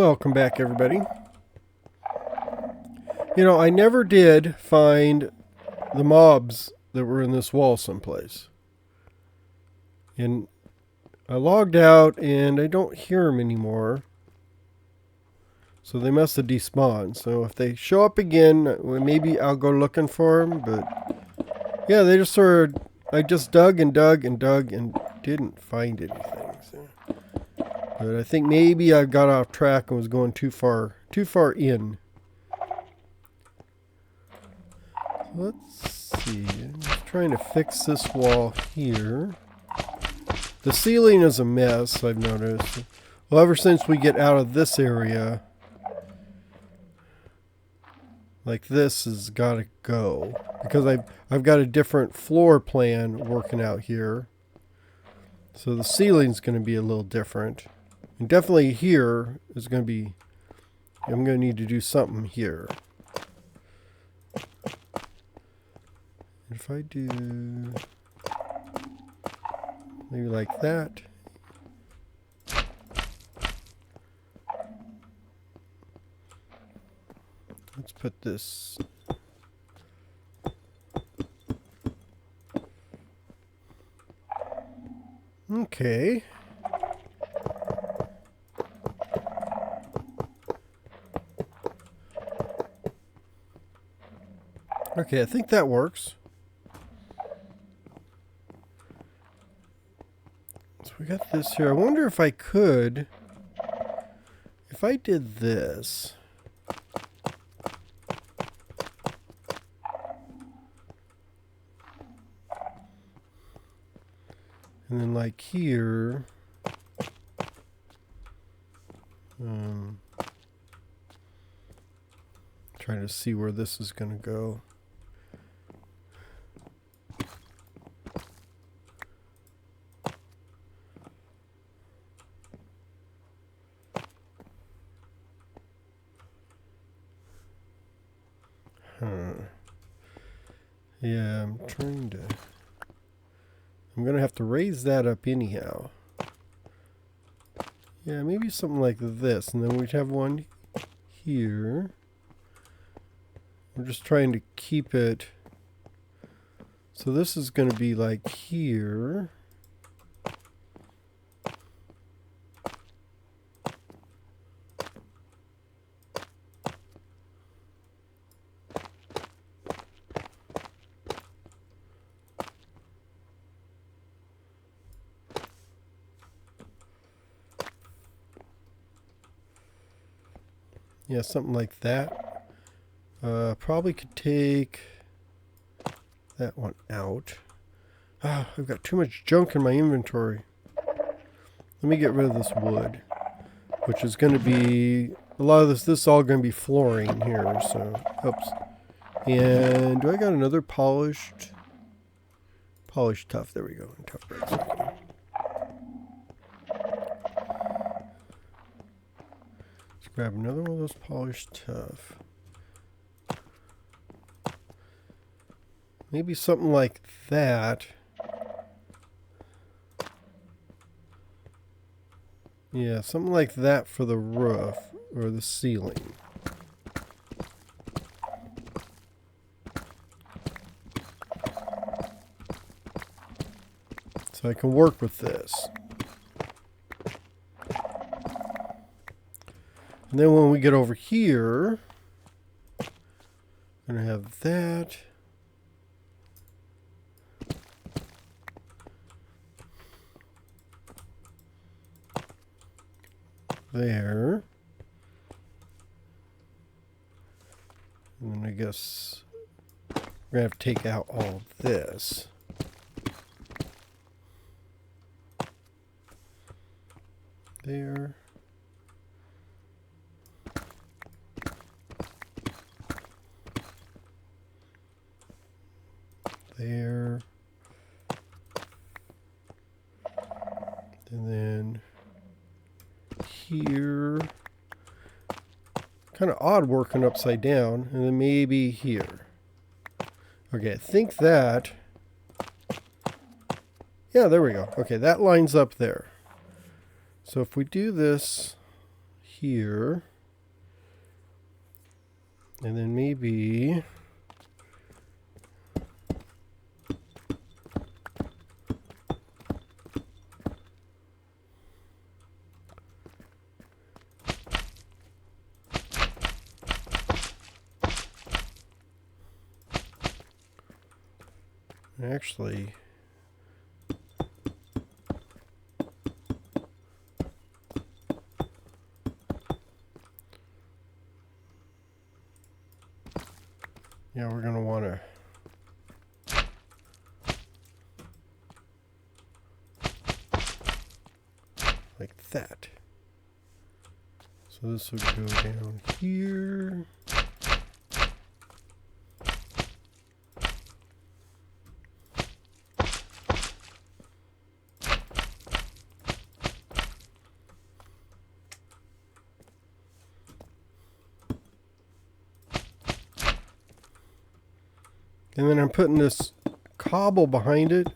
Welcome back, everybody. You know, I never did find the mobs that were in this wall someplace. And I logged out and I don't hear them anymore. So they must have despawned. So if they show up again, maybe I'll go looking for them. But yeah, they just sort of, I just dug and dug and dug and didn't find anything. So. But I think maybe I got off track and was going too far in. Let's see. I'm just trying to fix this wall here. The ceiling is a mess, I've noticed. Well, ever since we get out of this area, like this has got to go. Because I've got a different floor plan working out here. So the ceiling's going to be a little different. And definitely here is going to be, I'm going to need to do something here. If I do maybe like that. Let's put this. Okay. Okay, I think that works. So we got this here. I wonder if I could, if I did this. And then like here, trying to see where this is going to go. Yeah, I'm trying to... I'm going to have to raise that up anyhow. Yeah, maybe something like this. And then we'd have one here. We're just trying to keep it... So this is going to be like here. Yeah, something like that. Probably could take that one out. Ah, I've got too much junk in my inventory. Let me get rid of this wood, which is going to be a lot of this is all going to be flooring here. So, oops. And do I got another polished tough? There we go. Tough bricks. Okay. Grab another one of those polished tough. Maybe something like that. Yeah, something like that for the roof or the ceiling. So I can work with this. And then when we get over here, I'm going to have that. There. And then I guess we're going to have to take out all of this. There. There. And then here. Kind of odd working upside down. And then maybe here. Okay, I think that... Yeah, there we go. Okay, that lines up there. So if we do this here. And then maybe actually yeah, we're going to want to like that. So this would go down here. And then I'm putting this cobble behind it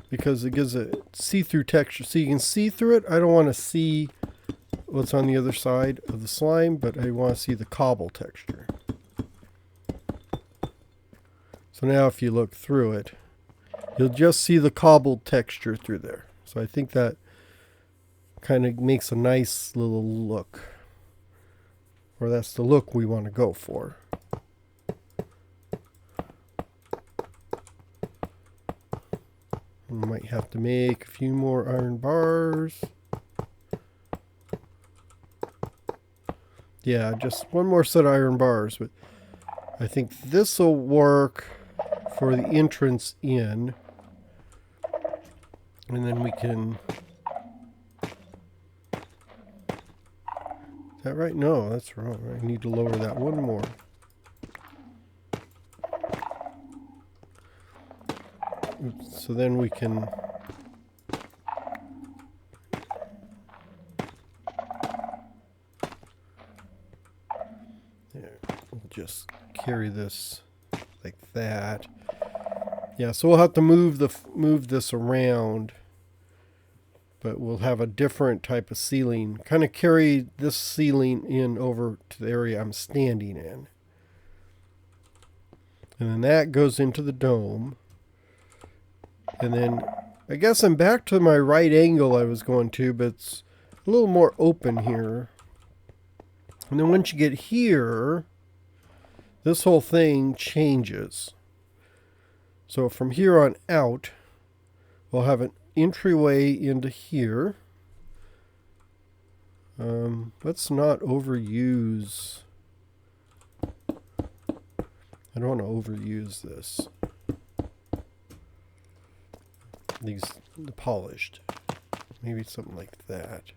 because it gives a see-through texture. So you can see through it. I don't want to see what's on the other side of the slime, but I want to see the cobble texture. So now if you look through it, you'll just see the cobbled texture through there. So I think that kind of makes a nice little look. Or that's the look we want to go for. We might have to make a few more iron bars. Yeah, just one more set of iron bars. But I think this will work for the entrance in. And then we can... Is that right? No, that's wrong. I need to lower that one more. Oops, so then we can... There, we'll just carry this like that. Yeah, so we'll have to move this around, but we'll have a different type of ceiling. Kind of carry this ceiling in over to the area I'm standing in. And then that goes into the dome. And then I guess I'm back to my right angle I was going to, but it's a little more open here. And then once you get here, this whole thing changes. So from here on out, we'll have an entryway into here. Let's not overuse. I don't want to overuse this. The polished. Maybe something like that.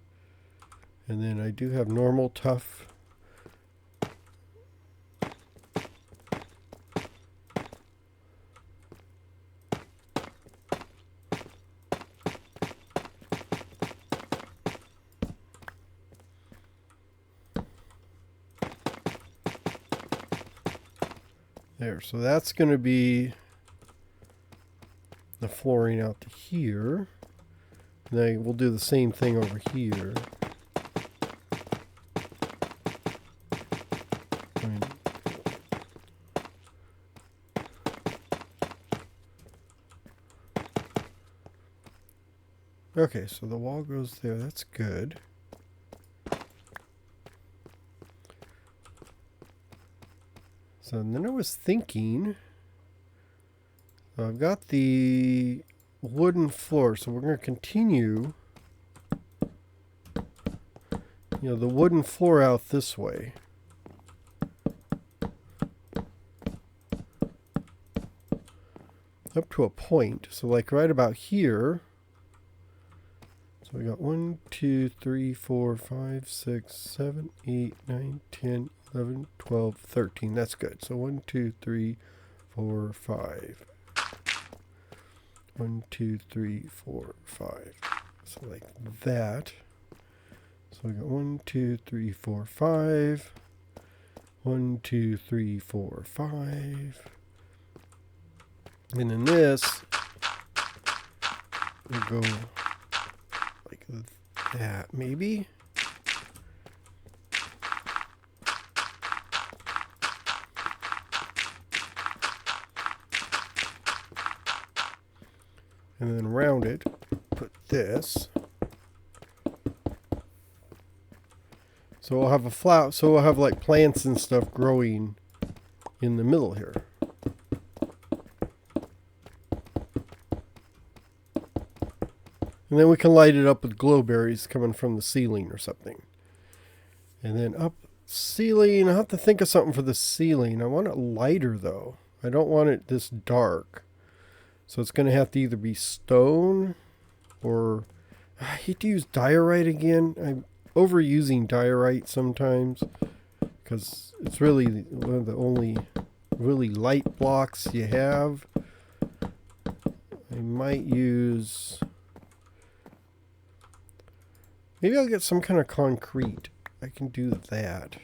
And then I do have normal tough. There, so that's going to be the flooring out to here. And then we'll do the same thing over here. Okay, so the wall goes there. That's good. So then I was thinking, I've got the wooden floor, so we're going to continue, the wooden floor out this way. Up to a point. So like right about here. So we got 1, 2, 3, 4, 5, 6, 7, 8, 9, 10, 11, 12, 13. That's good. So 1, 2, 3, 4, 5. 1, 2, 3, 4, 5. So like that. So we got 1, 2, 3, 4, 5. 1, 2, 3, 4, 5. And then this will go like that, maybe. And then around it, put this. So we'll have a flat, so we'll have like plants and stuff growing in the middle here. And then we can light it up with glowberries coming from the ceiling or something. And then up ceiling, I'll have to think of something for the ceiling. I want it lighter though. I don't want it this dark. So it's going to have to either be stone or... I hate to use diorite again. I'm overusing diorite sometimes because it's really one of the only really light blocks you have. I might use... Maybe I'll get some kind of concrete. I can do that.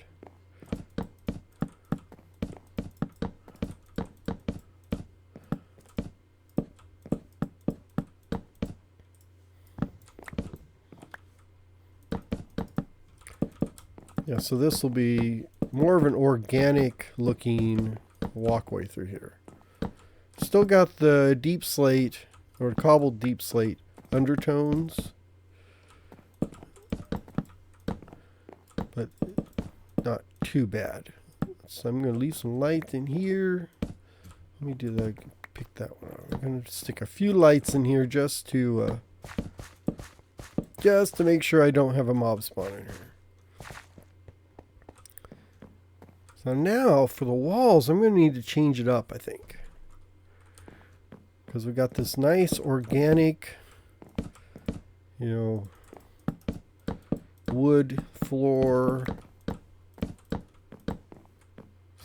Yeah, so this will be more of an organic looking walkway through here. Still got the deep slate or cobbled deep slate undertones, but not too bad. So I'm going to leave some light in here. Let me do that. Pick that one out. I'm going to stick a few lights in here just to make sure I don't have a mob spawn in here. So now for the walls, I'm going to need to change it up, I think. Because we got this nice organic, wood floor.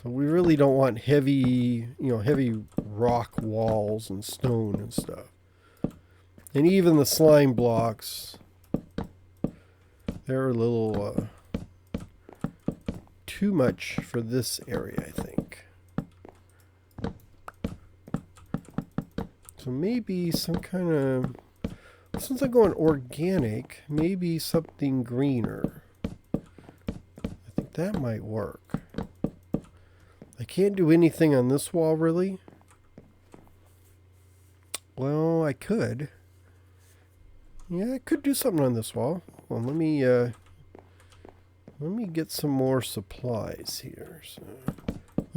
So we really don't want heavy, heavy rock walls and stone and stuff. And even the slime blocks, they're a little... too much for this area, I think. So maybe some kind of, since I'm going organic, maybe something greener. I think that might work. I can't do anything on this wall, really. Well, I could. Yeah, I could do something on this wall. Well, let me get some more supplies here. So,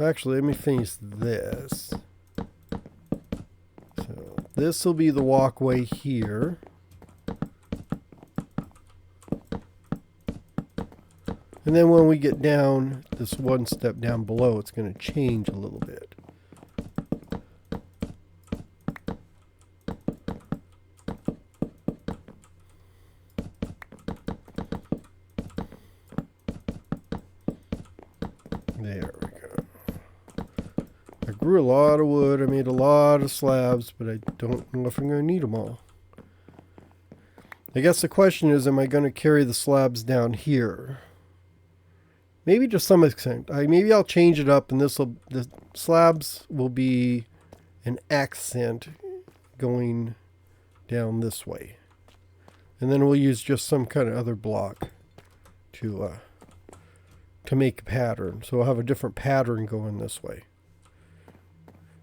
actually, let me finish this. So this will be the walkway here. And then when we get down, this one step down below, it's going to change a little bit. There we go. I grew a lot of wood. I made a lot of slabs, but I don't know if I'm going to need them all. I guess the question is, am I going to carry the slabs down here? Maybe to some extent. Maybe I'll change it up, and the slabs will be an accent going down this way. And then we'll use just some kind of other block to make a pattern. So we'll have a different pattern going this way.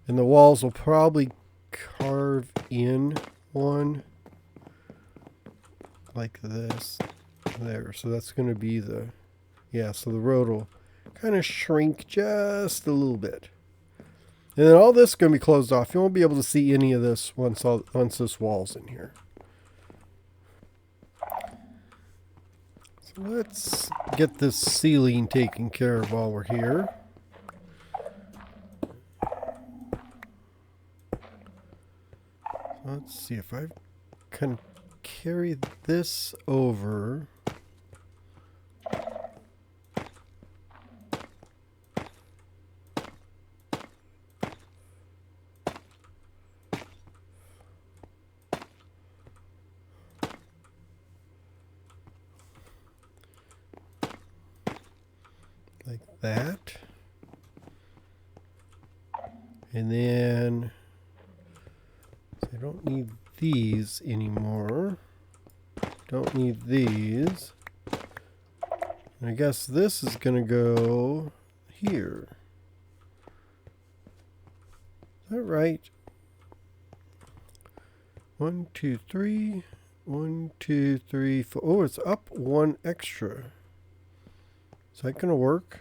And the walls will probably carve in one like this there. So that's going to be the, yeah, so the road will kind of shrink just a little bit. And then all this is going to be closed off. You won't be able to see any of this once this wall's in here. So let's get this ceiling taken care of while we're here. Let's see if I can carry this over. Like that. And then I don't need these anymore. Don't need these. And I guess this is going to go here. Is that right? 1, 2, 3. 1, 2, 3, 4. Oh, it's up one extra. Is that going to work?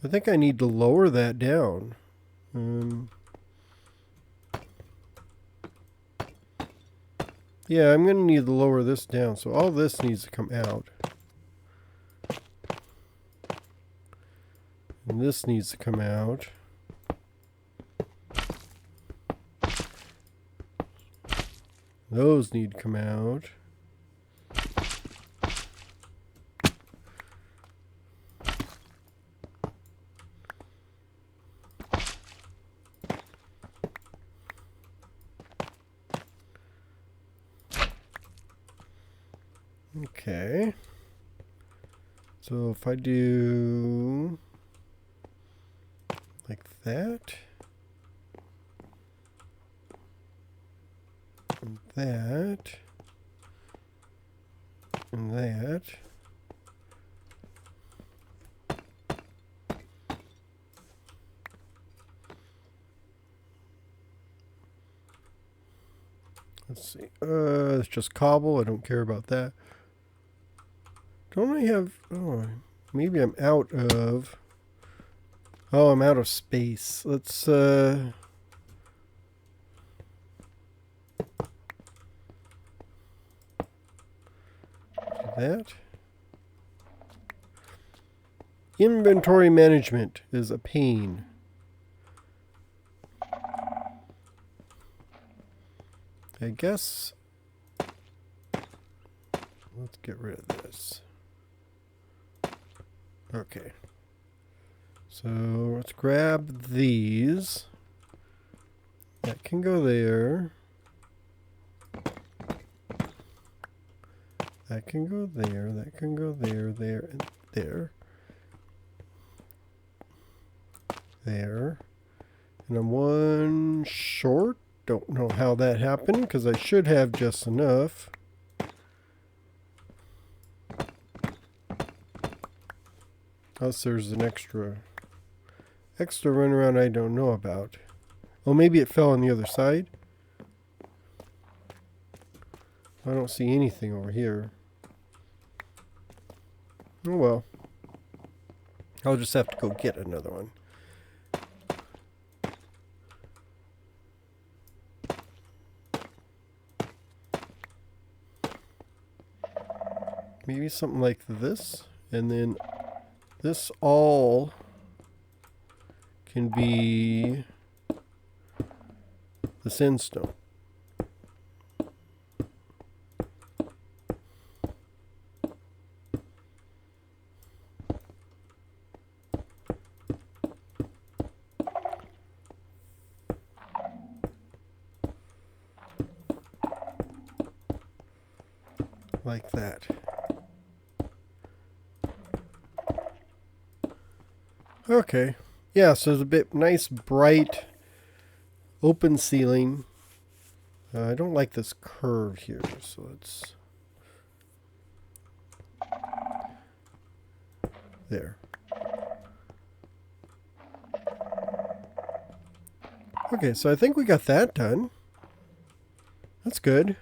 I think I need to lower that down. Yeah, I'm going to need to lower this down. So all this needs to come out. And this needs to come out. Those need to come out. Okay. So if I do like that, and that, and that. Let's see. It's just cobble. I don't care about that. Don't I have... Oh, maybe I'm out of... Oh, I'm out of space. Let's, do that. Inventory management is a pain. I guess... Let's get rid of this. Okay. So let's grab these. That can go there. That can go there. That can go there, there, and there. There. And I'm one short. Don't know how that happened because I should have just enough. Unless there's an extra runaround I don't know about. Oh, maybe it fell on the other side. I don't see anything over here. Oh well. I'll just have to go get another one. Maybe something like this. And then this all can be the sandstone. Like that. Okay. Yeah, so it's a bit nice, bright, open ceiling. I don't like this curve here, so let's... There. Okay, so I think we got that done. That's good.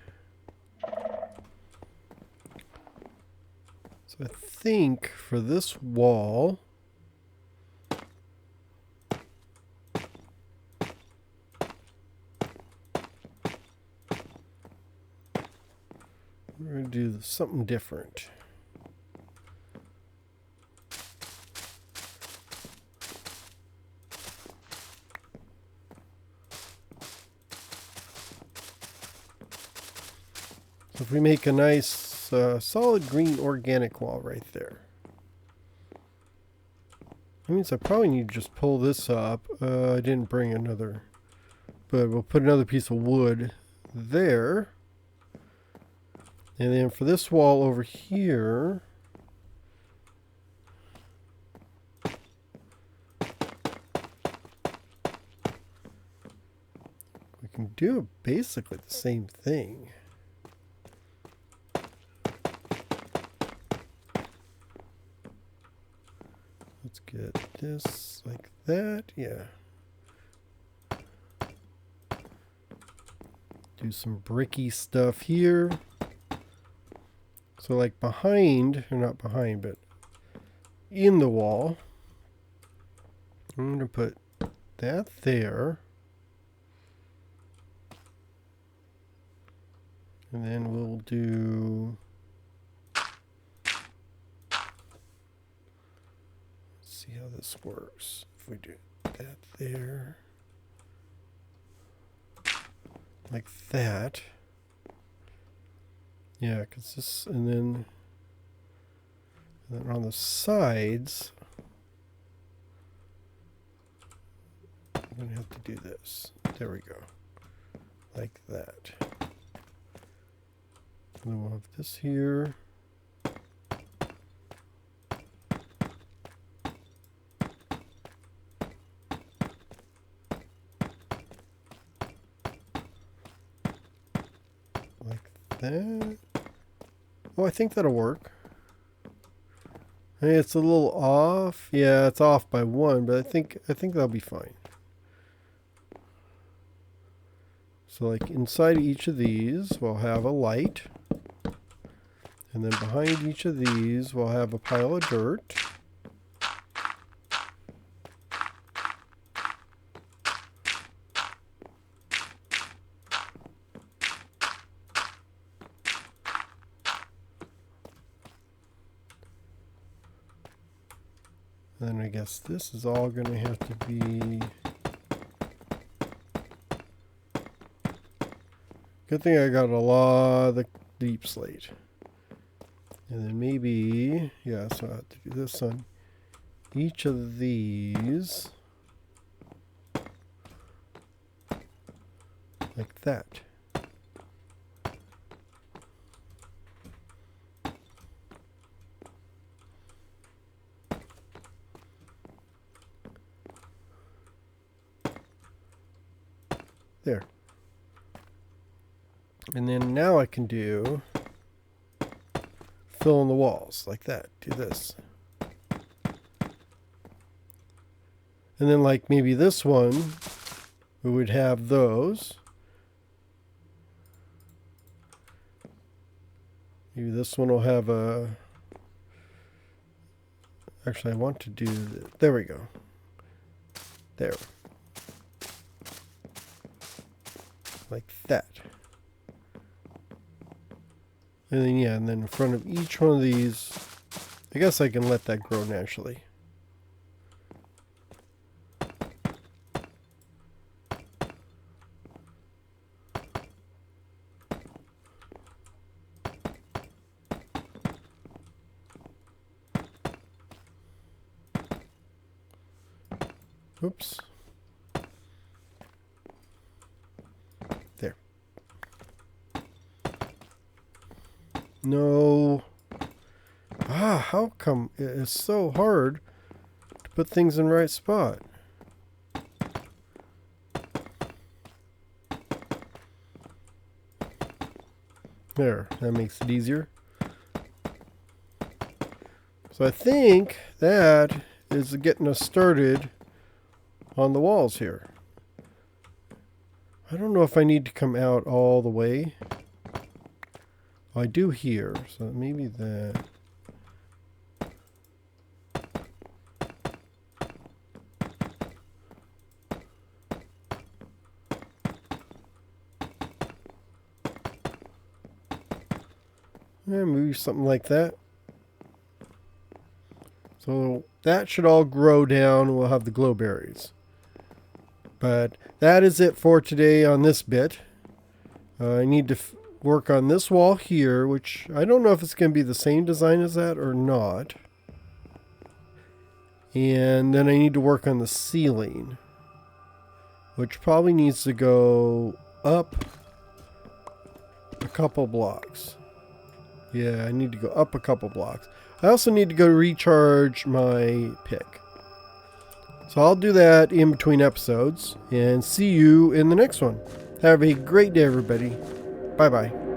So I think for this wall... we're going to do something different. So if we make a nice solid green organic wall right there. That means I probably need to just pull this up. I didn't bring another, but we'll put another piece of wood there. And then for this wall over here, we can do basically the same thing. Let's get this like that, yeah. do some bricky stuff here. So like behind, or not behind, but in the wall, I'm going to put that there. And then we'll do, let's see how this works. If we do that there, like that. Yeah, because this, and then on the sides, I'm going to have to do this. There we go. Like that. And then we'll have this here. Like that. Oh, I think that'll work. Hey, it's a little off. Yeah, it's off by 1, but I think that'll be fine. So like inside each of these, we'll have a light. And then behind each of these, we'll have a pile of dirt. Then I guess this is all going to have to be... Good thing I got a lot of the deep slate. And then maybe, yeah, so I have to do this on each of these. Like that. There. And then now I can do fill in the walls like that. Do this. And then like maybe this one, we would have those. Maybe this one will have a... Actually, I want to do... There we go. There. Like that. And then, yeah, and then in front of each one of these, I guess I can let that grow naturally. Oops. There. No. How come it is so hard to put things in the right spot? There, that makes it easier. So I think that is getting us started on the walls here. I don't know if I need to come out all the way. I do here, so maybe that. Yeah, maybe something like that. So that should all grow down and we'll have the glowberries. But that is it for today on this bit. I need to work on this wall here, which I don't know if it's going to be the same design as that or not. And then I need to work on the ceiling, which probably needs to go up a couple blocks. Yeah, I need to go up a couple blocks. I also need to go recharge my pick. So I'll do that in between episodes and see you in the next one. Have a great day, everybody. Bye-bye.